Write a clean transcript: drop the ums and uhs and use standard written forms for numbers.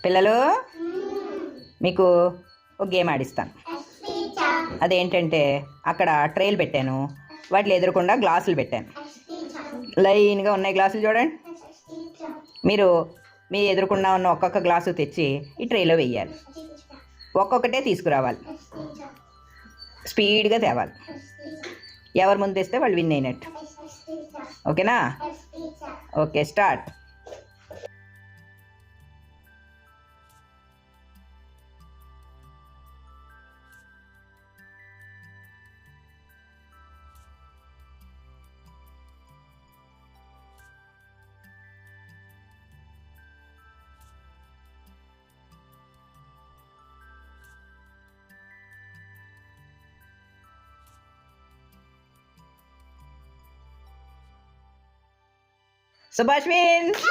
పిల్లలు మీకు ఒక గేమ్ ఆడిస్తాను. అదేంటంటే అక్కడ ట్రేలు పెట్టాను, వాటిలో ఎదురకుండా గ్లాసులు పెట్టాను. లైన్గా ఉన్నాయి గ్లాసులు చూడండి. మీరు మీ ఎదురుకుండా ఉన్న ఒక్కొక్క గ్లాసు తెచ్చి ఈ ట్రేలో వేయాలి. ఒక్కొక్కటే తీసుకురావాలి, స్పీడ్గా తేవాలి. ఎవరు ముందు తెస్తే వాళ్ళు విన్ అయినట్టు. ఓకేనా? Okay, start. సుభాష్ విన్స్.